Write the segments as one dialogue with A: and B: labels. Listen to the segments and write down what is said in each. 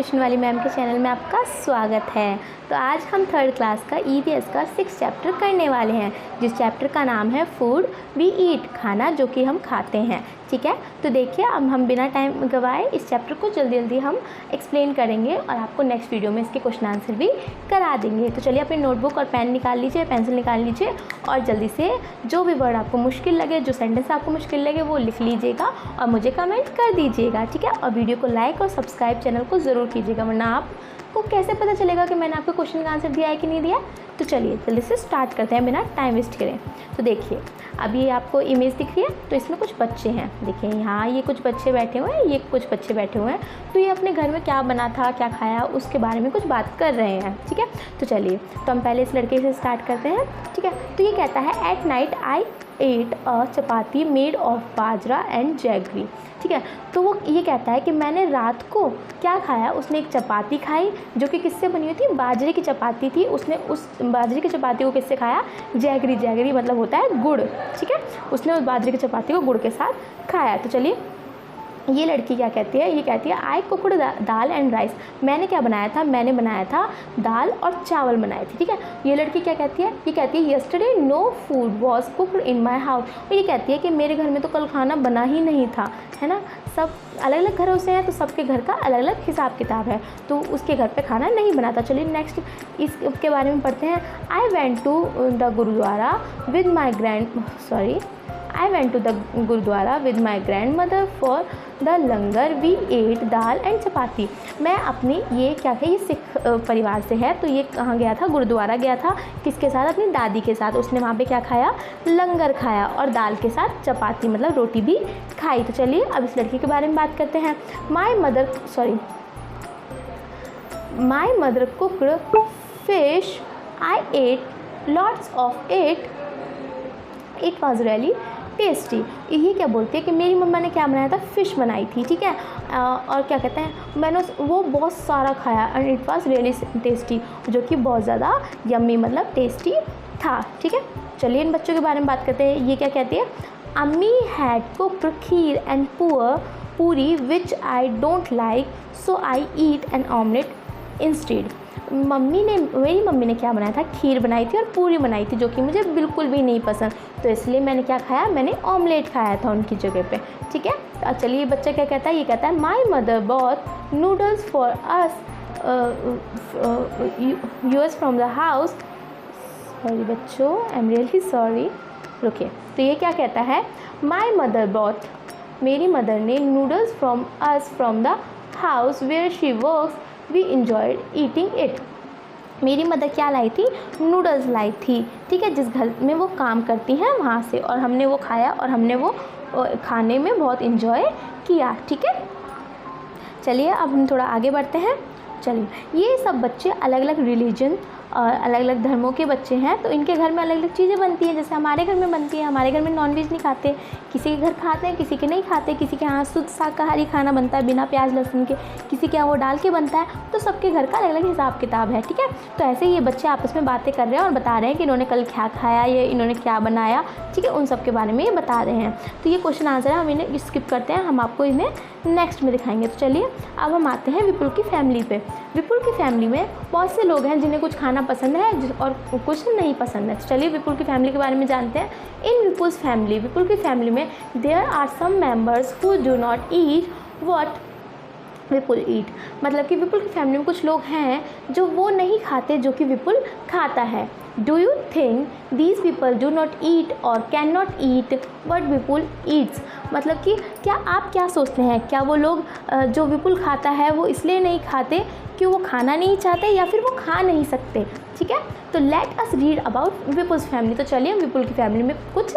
A: Tuition वाली ma'am के channel में आपका स्वागत है। तो आज हम थर्ड क्लास का ईवीएस का 6 चैप्टर करने वाले हैं, जिस चैप्टर का नाम है फूड वी ईट, खाना जो कि हम खाते हैं। ठीक है, तो देखिए अब हम बिना टाइम गवाए इस चैप्टर को जल्दी जल्दी हम एक्सप्लेन करेंगे और आपको नेक्स्ट वीडियो में इसके क्वेश्चन आंसर भी करा देंगे। तो चलिए अपनी नोटबुक और पेन निकाल लीजिए, पेंसिल निकाल लीजिए और जल्दी से जो भी वर्ड आपको मुश्किल लगे, जो सेंटेंस आपको मुश्किल लगे वो लिख लीजिएगा और मुझे कमेंट कर दीजिएगा। ठीक है, और वीडियो को लाइक और सब्सक्राइब चैनल को ज़रूर कीजिएगा, वरना आपको कैसे पता चलेगा कि मैंने आपको क्वेश्चन का आंसर दिया है कि नहीं दिया। तो चलिए जल्दी से स्टार्ट करते हैं बिना टाइम वेस्ट करें। तो देखिए अब ये आपको इमेज दिख रही है, तो इसमें कुछ बच्चे हैं। देखिए यहाँ ये कुछ बच्चे बैठे हुए हैं, ये कुछ बच्चे बैठे हुए हैं। तो ये अपने घर में क्या बना था, क्या खाया, उसके बारे में कुछ बात कर रहे हैं। ठीक है, तो चलिए तो हम पहले इस लड़के से स्टार्ट करते हैं। ठीक है, तो ये कहता है at night I at a chapati made of bajra and jaggery. ठीक है, तो वो ये कहता है कि मैंने रात को क्या खाया। उसने एक चपाती खाई जो कि किससे बनी हुई थी, बाजरे की चपाती थी। उसने उस बाजरे की चपाती को किससे खाया, जैगरी, जैगरी मतलब होता है गुड़। ठीक है, उसने उस बाजरे की चपाती को गुड़ के साथ खाया। तो चलिए ये लड़की क्या कहती है, ये कहती है आई कुकड दाल एंड राइस। मैंने क्या बनाया था, मैंने बनाया था दाल और चावल बनाए थे। ठीक है, ये लड़की क्या कहती है, ये कहती है yesterday no food was cooked in my house. और ये कहती है कि मेरे घर में तो कल खाना बना ही नहीं था, है ना। सब अलग अलग घरों से हैं तो सबके घर का अलग अलग हिसाब किताब है, तो उसके घर पे खाना नहीं बना था। चलिए नेक्स्ट इसके बारे में पढ़ते हैं। I went to the gurdwara with my I went to the gurdwara with my grandmother for the langar we ate dal and chapati. मैं अपनी ये क्या है, ये सिख परिवार से है, तो ये कहाँ गया था, गुरुद्वारा गया था। किसके साथ, अपनी दादी के साथ। उसने वहाँ पे क्या खाया, लंगर खाया और दाल के साथ चपाती मतलब रोटी भी खाई। तो चलिए अब इस लड़की के बारे में बात करते हैं। My mother cooked fish I ate lots of it was really tasty. ये क्या बोलती है कि मेरी मम्मा ने क्या बनाया था, फ़िश बनाई थी। ठीक है, और क्या कहते हैं, मैंने वो बहुत सारा खाया and it was really tasty, जो कि बहुत ज़्यादा यम्मी मतलब टेस्टी था। ठीक है, चलिए इन बच्चों के बारे में बात करते हैं। ये क्या कहती है, अम्मी had cooked kheer and puri which I don't like so I eat an omelette instead. मेरी मम्मी ने क्या बनाया था, खीर बनाई थी और पूरी बनाई थी, जो कि मुझे बिल्कुल भी नहीं पसंद, तो इसलिए मैंने क्या खाया, मैंने ऑमलेट खाया था उनकी जगह पे। ठीक है, तो चलिए बच्चा क्या कहता है, ये कहता है my mother bought noodles for us use from the house. Sorry बच्चों, आई एम रियली सॉरी, रुकिए। तो ये क्या कहता है, माई मदर बॉट, मेरी मदर ने noodles from us from the house where she works we enjoyed eating it. मेरी मदर क्या लाई थी, नूडल्स लाई थी। ठीक है, जिस घर में वो काम करती हैं वहाँ से, और हमने वो खाया और हमने वो खाने में बहुत इंजॉय किया। ठीक है, चलिए अब हम थोड़ा आगे बढ़ते हैं। चलिए ये सब बच्चे अलग अलग रिलीजन और अलग अलग धर्मों के बच्चे हैं, तो इनके घर में अलग अलग चीज़ें बनती हैं। जैसे हमारे घर में बनती है, हमारे घर में नॉनवेज नहीं खाते, किसी के घर खाते हैं, किसी के नहीं खाते, किसी के यहाँ शुद्ध शाकाहारी खाना बनता है बिना प्याज लहसुन के, किसी के यहाँ वो डाल के बनता है, तो सबके घर का अलग अलग हिसाब किताब है। ठीक है, तो ऐसे ही ये बच्चे आपस में बातें कर रहे हैं और बता रहे हैं कि इन्होंने कल क्या खाया, ये इन्होंने क्या बनाया। ठीक है, उन सब के बारे में ये बता रहे हैं। तो ये क्वेश्चन आंसर है, हम इन्हें स्किप करते हैं, हम आपको इन्हें नेक्स्ट में दिखाएंगे। तो चलिए अब हम आते हैं विपुल की फैमिली पे। विपुल की फैमिली में बहुत से लोग हैं जिन्हें कुछ खाना पसंद है और कुछ नहीं पसंद है। तो चलिए विपुल की फैमिली के बारे में जानते हैं। इन विपुल की फैमिली में there are some members who do not eat what Vipul eat. मतलब कि विपुल की फैमिली में कुछ लोग हैं जो वो नहीं खाते जो कि विपुल खाता है। Do you think these people do not eat और can not eat what Vipul eats. मतलब कि क्या आप क्या सोचते हैं, क्या वो लोग जो विपुल खाता है वो इसलिए नहीं खाते कि वो खाना नहीं चाहते या फिर वो खा नहीं सकते। ठीक है, तो let us read about Vipul's family. तो चलिए हम विपुल की फैमिली में कुछ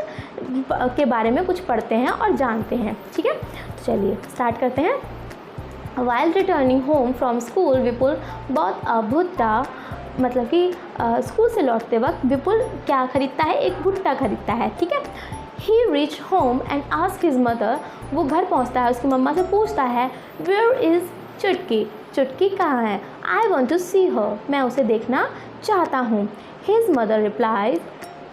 A: के बारे में कुछ पढ़ते हैं और जानते हैं। ठीक है, तो चलिए स्टार्ट करते हैं। While returning home from school, Vipul bought a भुट्टा। मतलब कि स्कूल से लौटते वक्त विपुल क्या खरीदता है, एक भुट्टा खरीदता है। ठीक है, He reached home and asked his mother। वो घर पहुंचता है, उसकी मम्मा से पूछता है Where is चुटकी, चुटकी कहाँ है। I want to see her, मैं उसे देखना चाहता हूँ। His mother replies,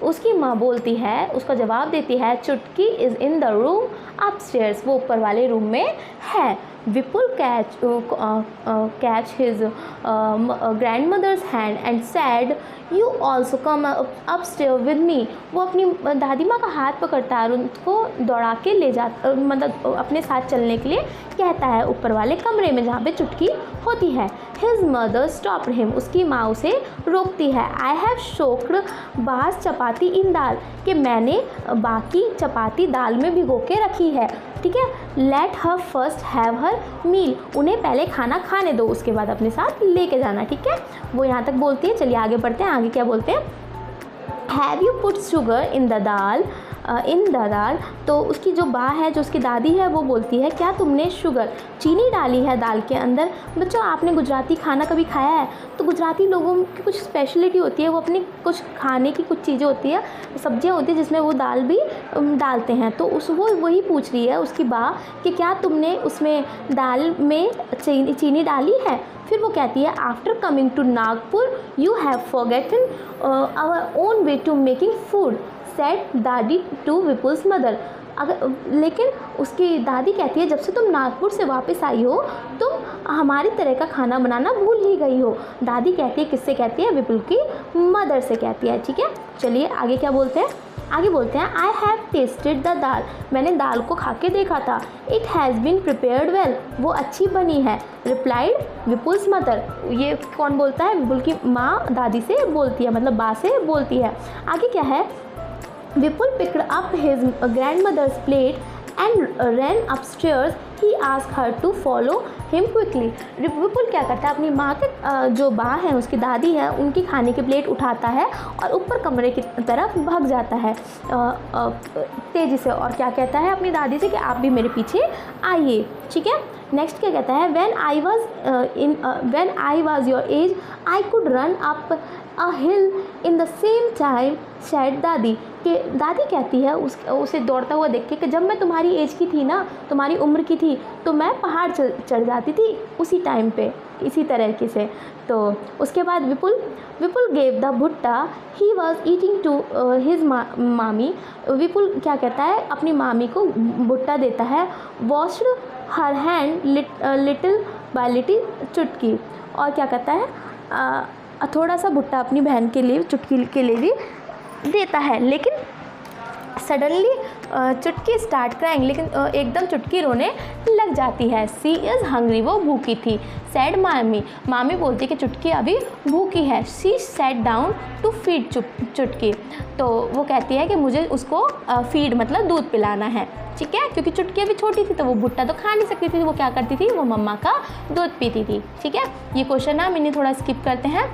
A: उसकी माँ बोलती है, उसका जवाब देती है चुटकी is in the room upstairs, वो ऊपर वाले रूम में है। Vipul catch his grandmother's hand and said, "You also come upstairs with me." वो अपनी दादी माँ का हाथ पकड़ता है और उनको दौड़ा के ले जाता, मतलब अपने साथ चलने के लिए कहता है ऊपर वाले कमरे में जहाँ पे चुटकी होती है। His mother stopped him, उसकी माँ उसे रोकती है। I have soaked बास चपाती इन दाल, कि मैंने बाकी चपाती दाल में भिगो के रखी है, ठीक है। Let her first have her meal, उन्हें पहले खाना खाने दो, उसके बाद अपने साथ लेके जाना, ठीक है। वो यहाँ तक बोलती है। चलिए आगे बढ़ते हैं, आगे क्या बोलते हैं। Have you put sugar in the dal? In the dal, तो उसकी जो बा है, जो उसकी दादी है, वो बोलती है क्या तुमने शुगर, चीनी डाली है दाल के अंदर। बच्चों आपने गुजराती खाना कभी खाया है? तो गुजराती लोगों की कुछ स्पेशलिटी होती है, वो अपनी कुछ खाने की कुछ चीज़ें होती है, सब्जियां होती है जिसमें वो दाल भी डालते हैं। तो वो वही पूछ रही है उसकी बा कि क्या तुमने उसमें दाल में चीनी डाली है। फिर वो कहती है after coming to Nagpur you have forgotten our own way to making food, said dadi to Vipul's mother. लेकिन उसकी दादी कहती है जब से तुम नागपुर से वापस आई हो तुम हमारी तरह का खाना बनाना भूल ही गई हो। दादी कहती है, किससे कहती है? विपुल की मदर से कहती है, ठीक है। चलिए आगे क्या बोलते हैं, आगे बोलते हैं I have tasted the dal, मैंने दाल को खा के देखा था। It has been prepared well, वो अच्छी बनी है। रिप्लाइड विपुल्स मदर, ये कौन बोलता है? विपुल की माँ दादी से बोलती है, मतलब बा से बोलती है। आगे क्या है, Vipul picked up his grandmother's plate and ran upstairs. He asked her to follow him quickly. विपुल क्या करता है, अपनी माँ के जो बा है, उसकी दादी है, उनकी खाने की प्लेट उठाता है और ऊपर कमरे की तरफ भाग जाता है तेज़ी से, और क्या कहता है अपनी दादी से कि आप भी मेरे पीछे आइए, ठीक है। नेक्स्ट क्या कहता है, when I was your age I could run up a hill in the same time, said दादी, कि दादी कहती है उसे दौड़ता हुआ देख के कि जब मैं तुम्हारी एज की थी ना, तुम्हारी उम्र की थी, तो मैं पहाड़ चढ़ जाती थी उसी टाइम पे, इसी तरीके से। तो उसके बाद विपुल gave the bhutta he was eating to his mami. Vipul क्या कहता है, अपनी मामी को भुट्टा देता है। Washed her hand little bye little, चुटकी, और क्या कहता है थोड़ा सा भुट्टा अपनी बहन के लिए, चुटकी के लिए भी देता है। लेकिन सडनली चुटकी स्टार्ट क्राइंग, लेकिन एकदम चुटकी रोने लग जाती है। सी इज़ हंग्री, वो भूखी थी। सैड मामी बोलती कि चुटकी अभी भूखी है। She sat down to feed Chutki, तो वो कहती है कि मुझे उसको फीड मतलब दूध पिलाना है, ठीक है, क्योंकि चुटकी अभी छोटी थी तो वो भुट्टा तो खा नहीं सकती थी, वो क्या करती थी, वो मम्मा का दूध पीती थी, ठीक है। ये क्वेश्चन हम इन्हें थोड़ा स्किप करते हैं।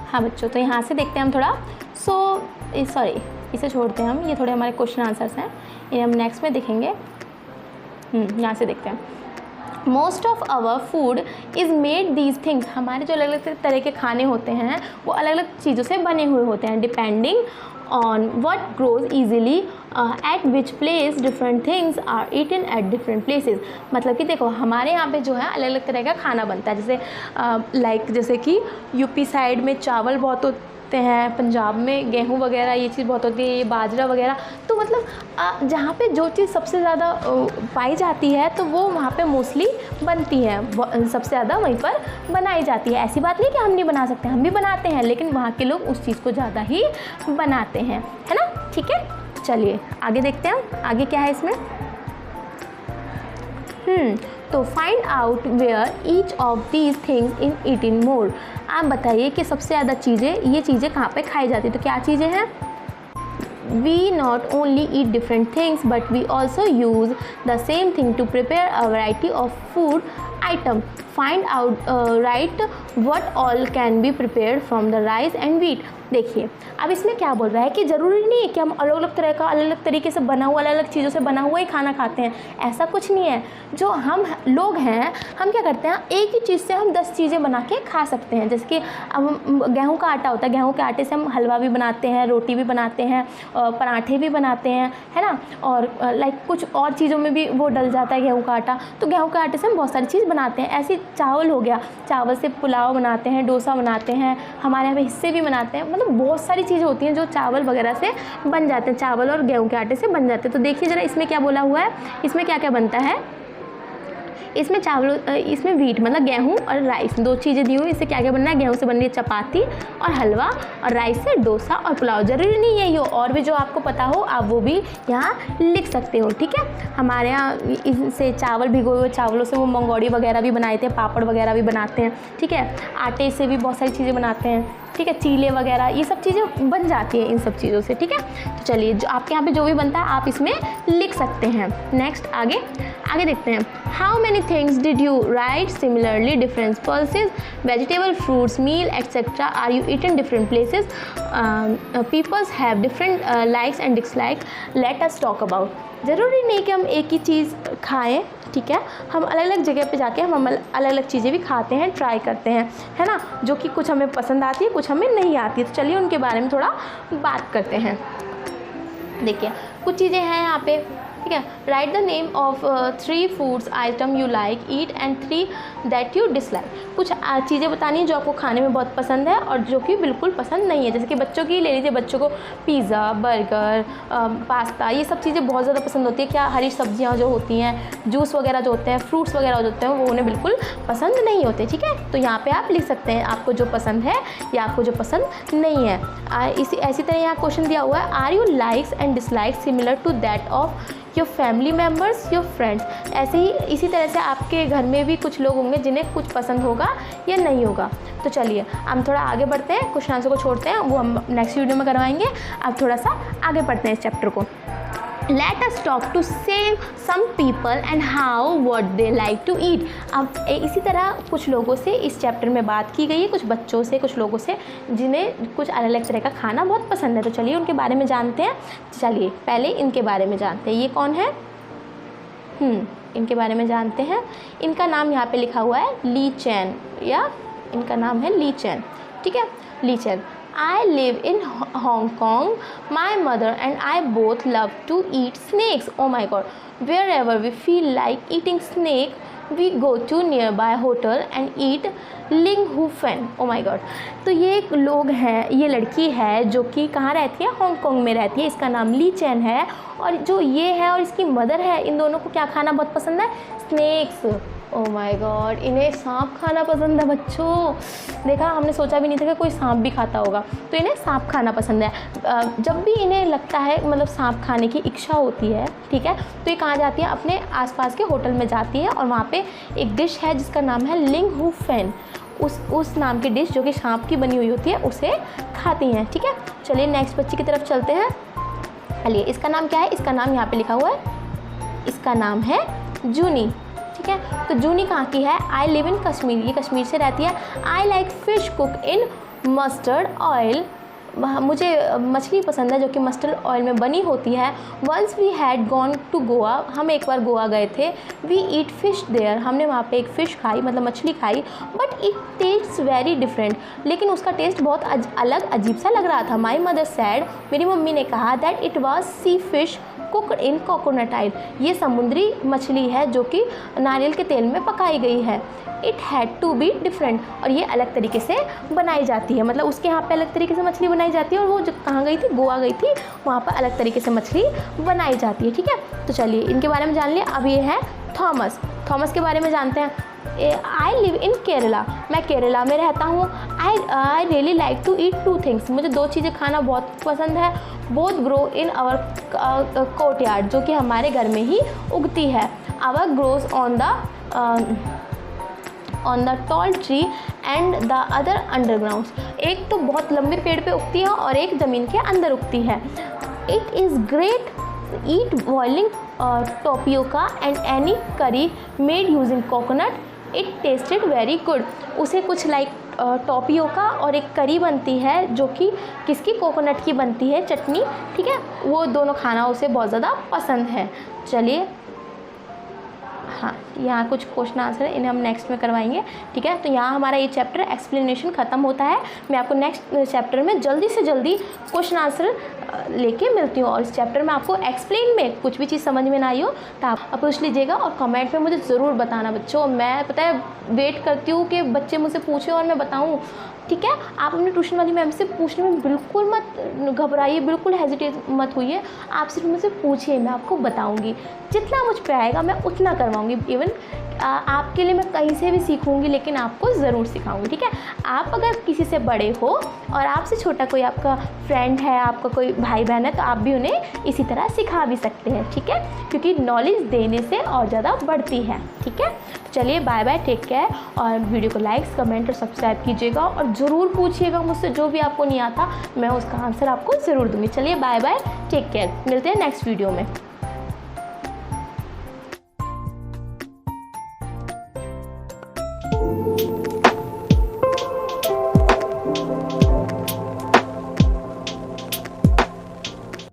A: हाँ बच्चों, तो यहाँ से देखते हैं हम थोड़ा, सॉरी इसे छोड़ते हैं हम, ये थोड़े हमारे क्वेश्चन आंसर्स हैं, ये हम नेक्स्ट में देखेंगे। यहाँ से देखते हैं। Most of our food is made these things, हमारे जो अलग अलग तरह के खाने होते हैं वो अलग अलग चीज़ों से बने हुए होते हैं। Depending on what grows easily at which place different things are eaten at different places. मतलब कि देखो हमारे यहाँ पे जो है अलग अलग तरह का खाना बनता है, जैसे जैसे कि यूपी साइड में चावल बहुत होते हैं, पंजाब में गेहूँ वगैरह ये चीज़ बहुत होती है, ये बाजरा वगैरह। तो मतलब जहाँ पे जो चीज़ सबसे ज़्यादा पाई जाती है तो वो वहाँ पे मोस्टली बनती है, सबसे ज़्यादा वहीं पर बनाई जाती है। ऐसी बात नहीं कि हम नहीं बना सकते, हम भी बनाते हैं, लेकिन वहाँ के लोग उस चीज़ को ज़्यादा ही बनाते हैं, है ना, ठीक है। चलिए आगे देखते हैं, आगे क्या है इसमें। तो find out where each of these things in eating mode. आप बताइए कि सबसे ज़्यादा ये चीज़ें कहाँ पे खाई जाती है, तो क्या चीज़ें हैं। We not only eat different things but we also use the same thing to prepare a variety of food item. Find out right what all can be prepared from the rice and wheat. देखिए अब इसमें क्या बोल रहा है कि ज़रूरी नहीं है कि हम अलग अलग तरह का, अलग अलग तरीके से बना हुआ, अलग अलग चीज़ों से बना हुआ ही खाना खाते हैं, ऐसा कुछ नहीं है। जो हम लोग हैं हम क्या करते हैं, एक ही चीज़ से हम 10 चीज़ें बना के खा सकते हैं। जैसे कि अब गेहूं का आटा होता है, गेहूं के आटे से हम हलवा भी बनाते हैं, रोटी भी बनाते हैं, पराठे भी बनाते हैं, है ना, और कुछ और चीज़ों में भी वो डल जाता है गेहूं का आटा, तो गेहूं के आटे से हम बहुत सारी चीज़ बनाते हैं। ऐसे चावल हो गया, चावल से पुलाव पुलाव बनाते हैं, डोसा बनाते हैं, हमारे यहाँ पे हिस्से भी बनाते हैं, मतलब बहुत सारी चीज़ें होती हैं जो चावल वगैरह से बन जाते हैं, चावल और गेहूँ के आटे से बन जाते हैं। तो देखिए ज़रा इसमें क्या बोला हुआ है, इसमें क्या क्या बनता है। इसमें चावल, इसमें व्हीट मतलब गेहूँ और राइस, दो चीज़ें दी हुई। इससे क्या क्या बनना है, गेहूँ से बन रही है चपाती और हलवा, और राइस से डोसा और पुलाव। ज़रूरी नहीं यही हो, और भी जो आपको पता हो आप वो भी यहाँ लिख सकते हो, ठीक है। हमारे यहाँ इससे चावल भिगोए हुए चावलों से वो मंगोड़ी वगैरह भी बनाते हैं, पापड़ वगैरह भी बनाते हैं, ठीक है। आटे से भी बहुत सारी चीज़ें बनाते हैं, ठीक है, चीले वगैरह, ये सब चीज़ें बन जाती हैं इन सब चीज़ों से, ठीक है। तो चलिए जो आपके यहाँ पे जो भी बनता है आप इसमें लिख सकते हैं। नेक्स्ट आगे देखते हैं। How many things did you write similarly different pulses vegetable fruits meal etcetera are you eat in different places peoples have different likes and dislike let us talk about. ज़रूरी नहीं कि हम एक ही चीज़ खाएं, ठीक है, हम अलग अलग जगह पे जाके हम अलग अलग चीज़ें भी खाते हैं, ट्राई करते हैं, है ना, जो कि कुछ हमें पसंद आती है, कुछ हमें नहीं आती है। तो चलिए उनके बारे में थोड़ा बात करते हैं। देखिए कुछ चीज़ें हैं यहाँ पे, ठीक है। Right the name of 3 foods item you like eat and 3 that you dislike. कुछ चीज़ें बतानी है जो आपको खाने में बहुत पसंद है और जो कि बिल्कुल पसंद नहीं है। जैसे कि बच्चों की ले लीजिए, बच्चों को पिज़्ज़ा, बर्गर, पास्ता, ये सब चीज़ें बहुत ज़्यादा पसंद होती है। क्या हरी सब्जियाँ जो होती हैं, जूस वगैरह जो होते हैं, फ्रूट्स वगैरह जो होते हैं, वो उन्हें बिल्कुल पसंद नहीं होते, ठीक है। तो यहाँ पर आप लिख सकते हैं आपको जो पसंद है या आपको जो पसंद नहीं है। ऐसी तरह यहाँ क्वेश्चन दिया हुआ है, are you likes and dislike similar to that of your family members your friends. ऐसे ही इसी तरह से आपके घर में भी कुछ लोग होंगे जिन्हें कुछ पसंद होगा या नहीं होगा। तो चलिए हम थोड़ा आगे बढ़ते हैं, क्वेश्चन आंसर को छोड़ते हैं, वो हम नेक्स्ट वीडियो में करवाएंगे। अब थोड़ा सा आगे बढ़ते हैं इस चैप्टर को। Let us talk to some people and how what they like to eat। अब इसी तरह कुछ लोगों से इस चैप्टर में बात की गई है, कुछ बच्चों से, कुछ लोगों से जिन्हें कुछ अलग अलग तरह का खाना बहुत पसंद है। तो चलिए उनके बारे में जानते हैं। चलिए पहले इनके बारे में जानते हैं। ये कौन है? इनके बारे में जानते हैं। इनका नाम यहाँ पे लिखा हुआ है ली चैन, या इनका नाम है ली चैन, ठीक है, ली चैन। I live in Hong Kong. My mother and I both love to eat snakes. Oh my god. Wherever we feel like eating snake, we go to nearby hotel and eat ling hu fan. Oh my god. तो ये लोग हैं, ये लड़की है जो कि कहाँ रहती है? हांगकांग में रहती है। इसका नाम ली चैन है, और जो ये है और इसकी मदर है, इन दोनों को क्या खाना बहुत पसंद है? स्नैक्स। ओह माय गॉड, इन्हें सांप खाना पसंद है बच्चों। देखा, हमने सोचा भी नहीं था कि कोई सांप भी खाता होगा। तो इन्हें सांप खाना पसंद है। जब भी इन्हें लगता है, मतलब सांप खाने की इच्छा होती है, ठीक है, तो ये कहाँ जाती है? अपने आसपास के होटल में जाती है, और वहाँ पे एक डिश है जिसका नाम है लिंग हू फैन। उस नाम की डिश जो कि सांप की बनी हुई होती है, उसे खाती हैं, ठीक है। चलिए नेक्स्ट बच्ची की तरफ चलते हैं। चलिए इसका नाम क्या है? इसका नाम यहाँ पे लिखा हुआ है, इसका नाम है जूनी, ठीक है। तो जूनी कहाँ की है? आई लिव इन कश्मीर, ये कश्मीर से रहती है। I like fish cook in mustard oil, मुझे मछली पसंद है जो कि मस्टर्ड ऑयल में बनी होती है। Once we had gone to Goa, हम एक बार गोवा गए थे। वी ईट फिश देयर, हमने वहाँ पे एक फ़िश खाई, मतलब मछली खाई। But it taste very different, लेकिन उसका टेस्ट बहुत अलग अजीब सा लग रहा था। माई मदर सैड, मेरी मम्मी ने कहा that it was sea fish cooked in coconut oil, ये समुद्री मछली है जो कि नारियल के तेल में पकाई गई है। It had to be different, और ये अलग तरीके से बनाई जाती है, मतलब उसके यहाँ पे अलग तरीके से मछली बनाई जाती है, और वो जो कहाँ गई थी, गोवा गई थी, वहाँ पर अलग तरीके से मछली बनाई जाती है, ठीक है। तो चलिए इनके बारे में जान लिया। अब ये है थॉमस। थॉमस के बारे में जानते हैं। आई लिव इन केरला, मैं केरला में रहता हूँ। I really like to eat 2 things, मुझे 2 चीज़ें खाना बहुत पसंद है। Both grow in our courtyard, जो कि हमारे घर में ही उगती है। Our grows on the tall tree and the other underground, एक तो बहुत लंबे पेड़ पे उगती है और एक ज़मीन के अंदर उगती है। It is great eat boiling tapioca and any curry made using coconut, it tasted very good. उसे कुछ लाइक टोपियोका और एक करी बनती है जो कि किसकी? कोकोनट की बनती है, चटनी, ठीक है। वो दोनों खाना उसे बहुत ज़्यादा पसंद है। चलिए हाँ, यहाँ कुछ क्वेश्चन आंसर है, इन्हें हम नेक्स्ट में करवाएंगे, ठीक है। तो यहाँ हमारा ये चैप्टर एक्सप्लेनेशन ख़त्म होता है। मैं आपको नेक्स्ट चैप्टर में जल्दी से जल्दी क्वेश्चन आंसर लेके मिलती हूँ। और इस चैप्टर में आपको एक्सप्लेन में कुछ भी चीज़ समझ में ना आई हो तो आप पूछ लीजिएगा और कमेंट में मुझे ज़रूर बताना बच्चों। मैं पता है वेट करती हूँ कि बच्चे मुझसे पूछें और मैं बताऊँ, ठीक है। आप अपने ट्यूशन वाली मैम से पूछने में बिल्कुल मत घबराइए, बिल्कुल हेजिटेट मत होइए, आप सिर्फ मुझसे पूछिए, मैं आपको बताऊंगी। जितना मुझ पे आएगा मैं उतना करवाऊंगी। इवन आपके लिए मैं कहीं से भी सीखूंगी, लेकिन आपको ज़रूर सिखाऊंगी, ठीक है। आप अगर किसी से बड़े हो और आपसे छोटा कोई आपका फ्रेंड है, आपका कोई भाई बहन है, तो आप भी उन्हें इसी तरह सिखा भी सकते हैं, ठीक है, क्योंकि नॉलेज देने से और ज़्यादा बढ़ती है, ठीक है। चलिए बाय बाय, टेक केयर, और वीडियो को लाइक कमेंट और सब्सक्राइब कीजिएगा और ज़रूर पूछिएगा मुझसे जो भी आपको नहीं आता, मैं उसका आंसर आपको ज़रूर दूँगी। चलिए बाय बाय, टेक केयर, मिलते हैं नेक्स्ट वीडियो में।